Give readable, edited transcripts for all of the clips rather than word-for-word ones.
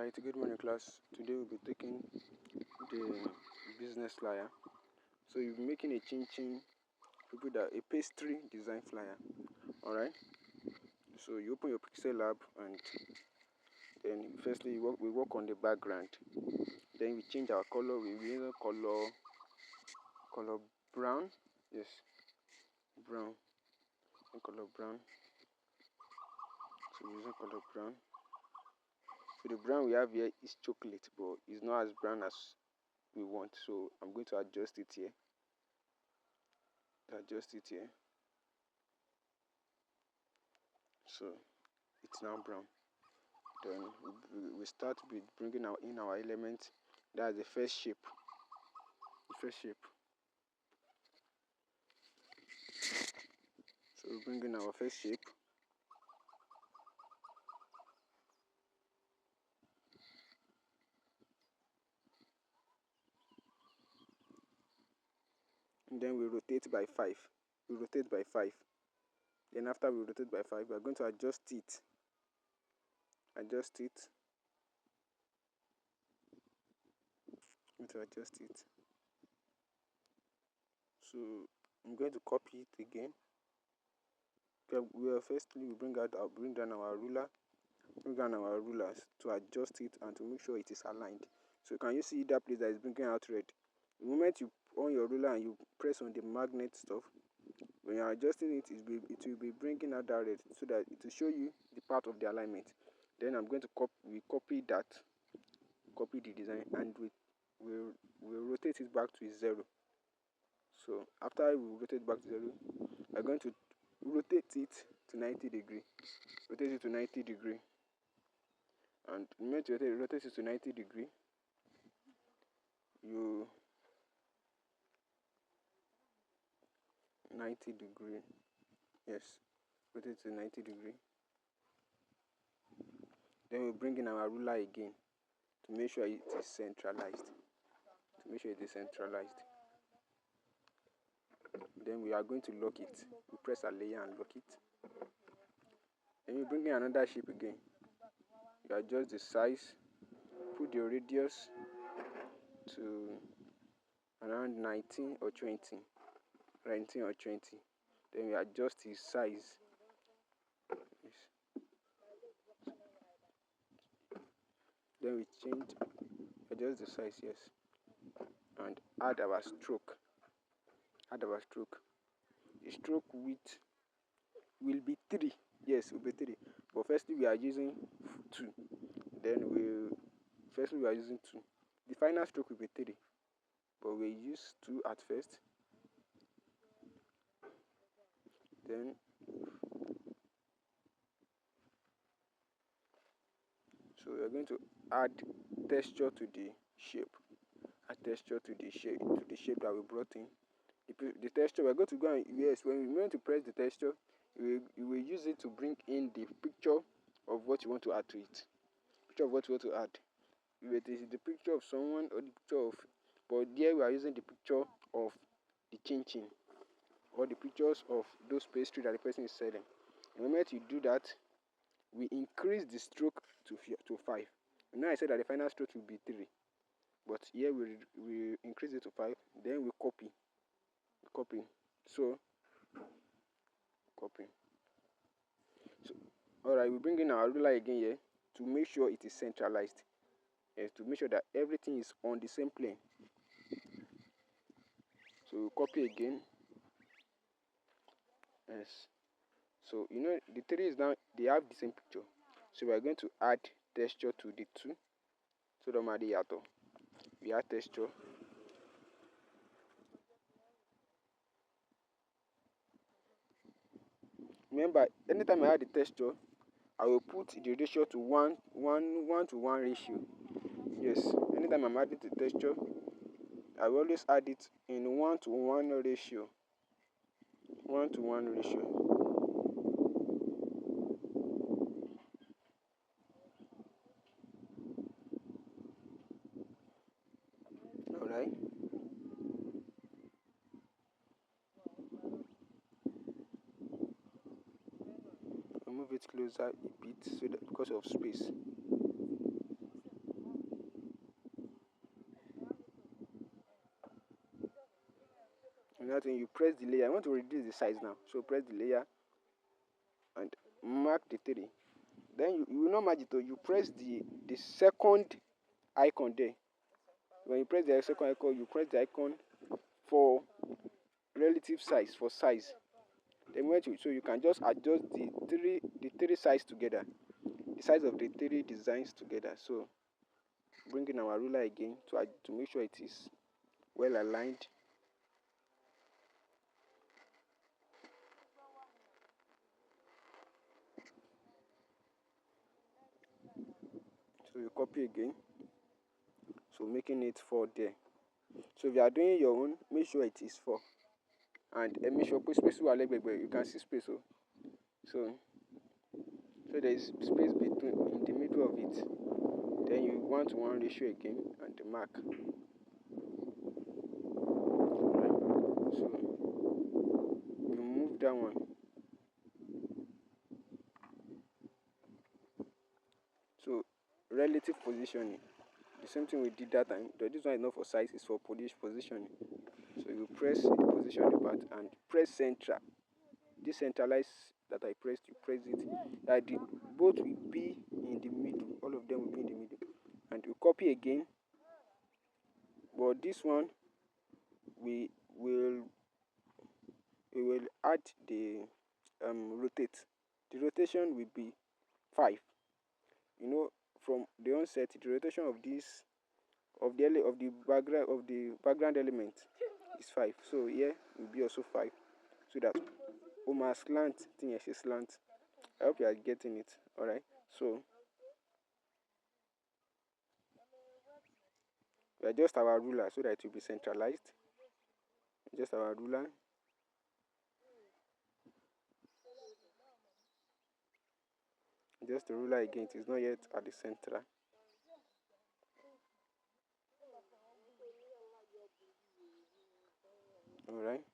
Alright, good morning class. Today we'll be taking the business flyer. So you'll be making a chin people that a pastry design flyer. Alright. So you open your pixellab and then firstly we work on the background. Then we change our color. We use color brown. Yes, brown. And color brown. So we're using color brown. So the brown we have here is chocolate, but it's not as brown as we want. So I'm going to adjust it here. So it's now brown. Then we start with bringing in our element. That's the first shape. So we bring in our first shape. And then we rotate by 5. Then after we rotate by 5, we are going to adjust it. So I'm going to copy it again. Okay, firstly we bring down our rulers to adjust it and to make sure it is aligned. So can you see that place that is bringing out red? The moment you on your ruler and you press on the magnet stuff, when you are adjusting it, it will be bringing out that red, so that it will show you the part of the alignment. Then I'm going to copy the design, and we'll rotate it back to 0. So after we rotate back to 0, we're going to rotate it to 90 degree. And the moment you rotate it to 90 degree, yes, rotate to 90 degree. Then we bring in our ruler again to make sure it is centralized. Then we are going to lock it. We press a layer and lock it. Then you bring in another shape again. You adjust the size, put the radius to around 19 or 20. Then we adjust his size. Then we adjust the size, yes, and add our stroke. The stroke width will be 3. Yes, will be 3. But firstly we are using 2. Firstly we are using 2. The final stroke will be 3, but we use 2 at first. Then so we are going to add texture to the shape. To the shape that we brought in. The texture we are going to go and when we want to press the texture, you will use it to bring in the picture of what you want to add to it. If it is the picture of someone or the picture of, but there we are using the picture of the chin or the pictures of those pastry that the person is selling. The moment you do that, we increase the stroke to 5. Now I said that the final stroke will be 3, but here we increase it to 5. Then we copy. So alright, we bring in our ruler again here to make sure it is centralized. Yes, to make sure that everything is on the same plane. So we copy again. Yes. So the 3 is now, they have the same picture. So we are going to add texture to the 2. So we add texture. Remember, anytime I add the texture, I will put the ratio to 1 to 1 ratio. Yes, anytime I'm adding the texture, I will always add it in 1 to 1 ratio. Alright. I'll move it closer a bit so that because of space. That thing, you press the layer. I want to reduce the size now, so press the layer and mark the 3. Then you will not match it. You press the second icon there. When you press the second icon, you press the icon for relative size, for size. Then so you can just adjust the three size together, the size of the 3 designs together. So bring in our ruler again to make sure it is well aligned. So you copy again, so making it 4 there. So if you are doing your own, make sure it is 4, and make sure put space where you can see space. So there is space between in the middle of it. Then you 1:1 ratio again and the mark. Right. So you move that one. So relative positioning, the same thing we did that time. Though this one is not for size, it's for positioning. So you press the positioning part and press central. Decentralize that I pressed, you press it. That the both will be in the middle. All of them will be in the middle. And you copy again. But this one we will add the rotate. The rotation will be 5. From the onset, the rotation of this of the background element is 5. So here will be also 5. So that slant thing is slant. I hope you are getting it. Alright. So we adjust our ruler so that it will be centralized. Adjust our ruler. Adjust the ruler again. It is not yet at the center. Alright.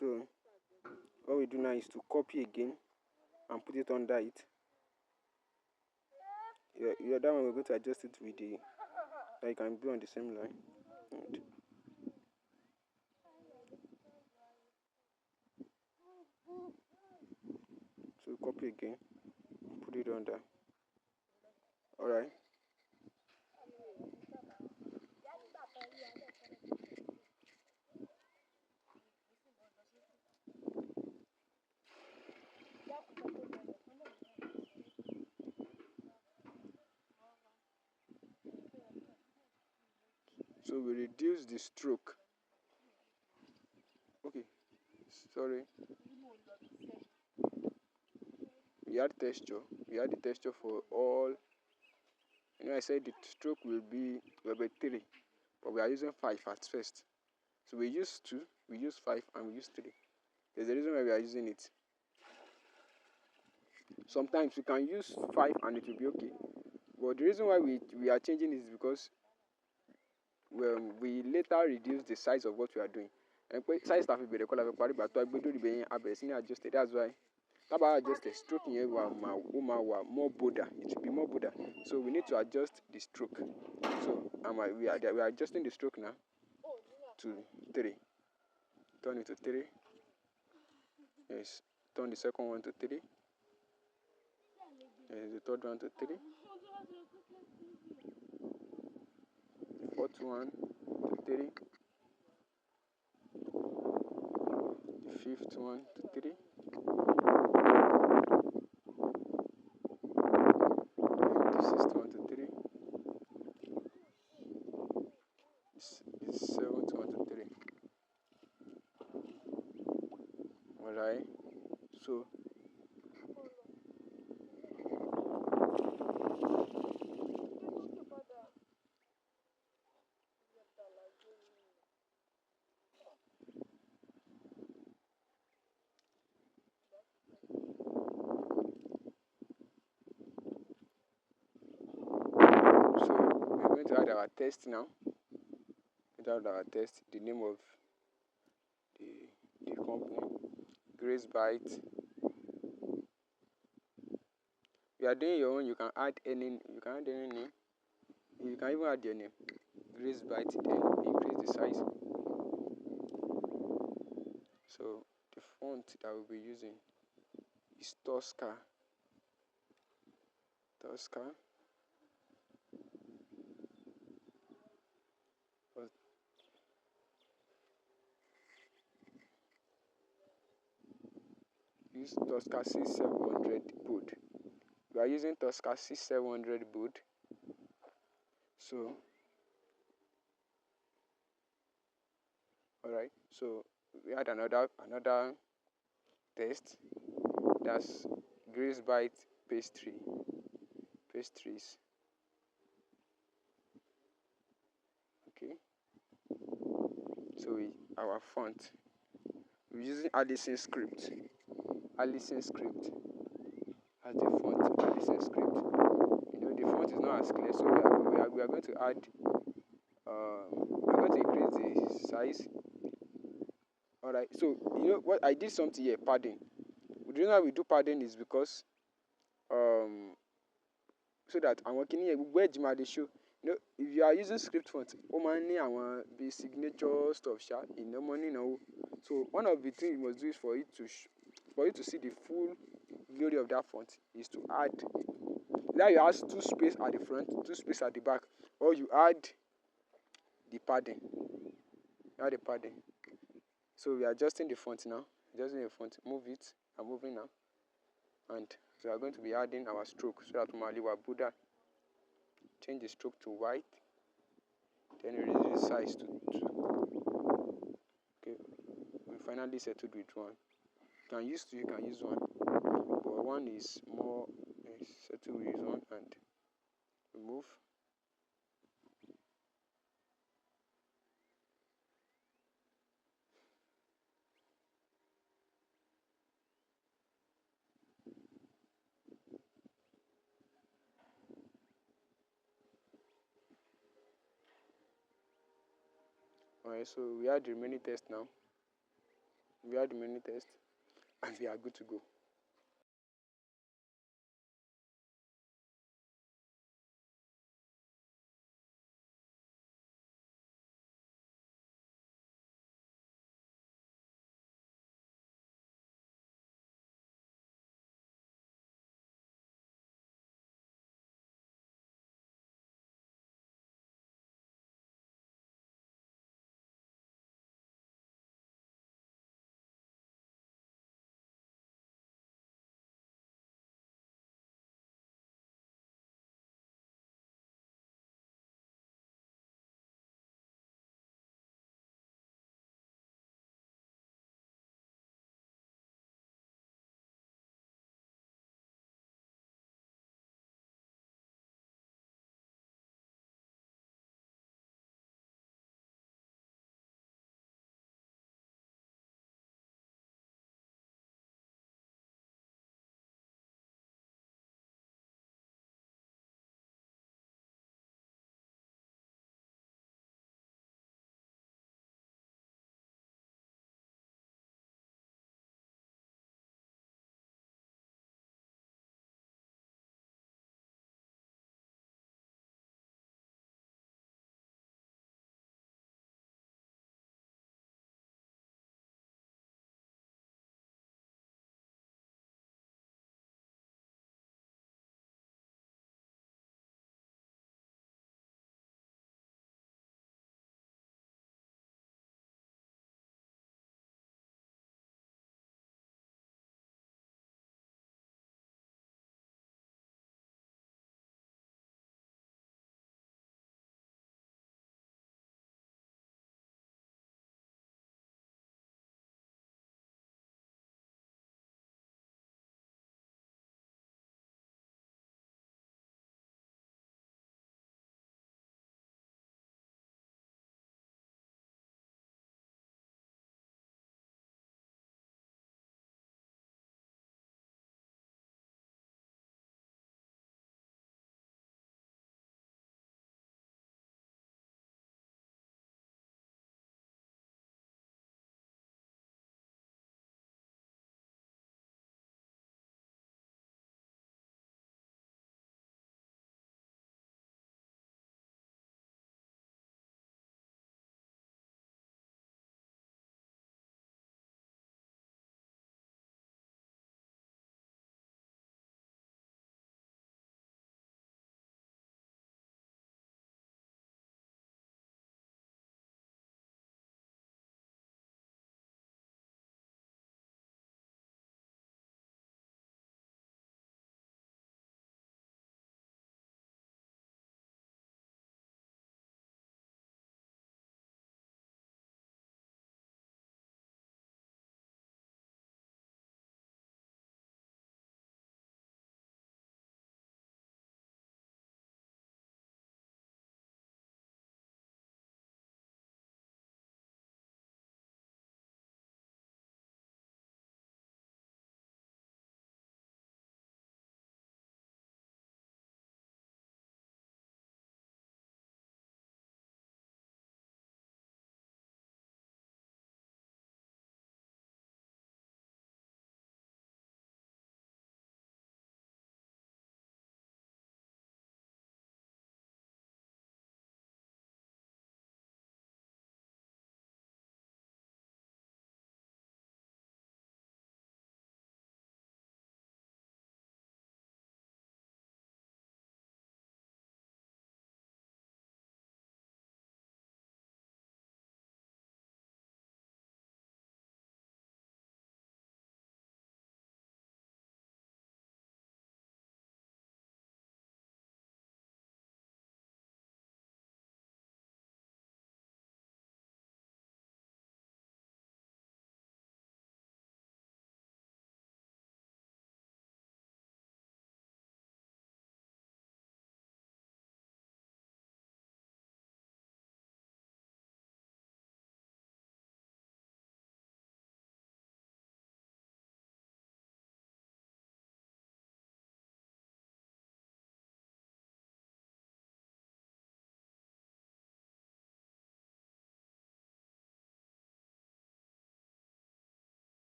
So what we do now is to copy again and put it under it. That one we're going to adjust it with the that you can be on the same line. And so copy again and put it under. Alright. So we reduce the stroke. Okay, sorry. We add texture. We add the texture for all. I said the stroke will be 3, but we are using 5 at first. So we use 2, we use 5, and we use 3. There's a reason why we are using it. Sometimes we can use 5 and it will be okay. But the reason why we are changing is because we later reduce the size of what we are doing. And size stuff will be recorded, but adjust it. That's why. About adjust the stroke here, more border. It will be more border. So we need to adjust the stroke. So we are adjusting the stroke now to 3. Turn it to 3. Yes. Turn the second one to 3. Yes, the third one to 3. The fourth one to 3. The fifth one to 3. And the sixth one to 3. The seventh one to 3. Alright. So we're going to add our test now. Add our test, the name of the company, Grace Bite. You are doing your own. You can add any name. You can even add your name. grace byte, then increase the size. So the font that we'll be using is Tosca. But use Tosca C700 bold. We are using Tosca C700 bold. So alright, so we had another test. That's Grace Bite pastries. Okay, so our font, we're using Allison script as the font. Allison script, the font is not as clear, so we are going to add we're going to increase the size. Alright, so what I did something here, padding. The reason why we do padding is because so that àwọn kìíní yẹn gbogbo ẹ̀jì máa dey show. If you are using script font, ó máa ń ní àwọn bíi signature stuff ìnáwó. So one of the things you must do is for you to see the full glory of that font is to add. Now you add 2 space at the front, 2 space at the back, or you add the padding. So we are adjusting the font now. Move it. I'm moving now. And so we are going to be adding our stroke so that normally we Buddha. Change the stroke to white. Then reduce the size to 2. Okay. We finally settled with 1. You can use 2, you can use 1. But 1 is more settled with 1 and remove. Alright, so we had the remaining test now. And we are good to go.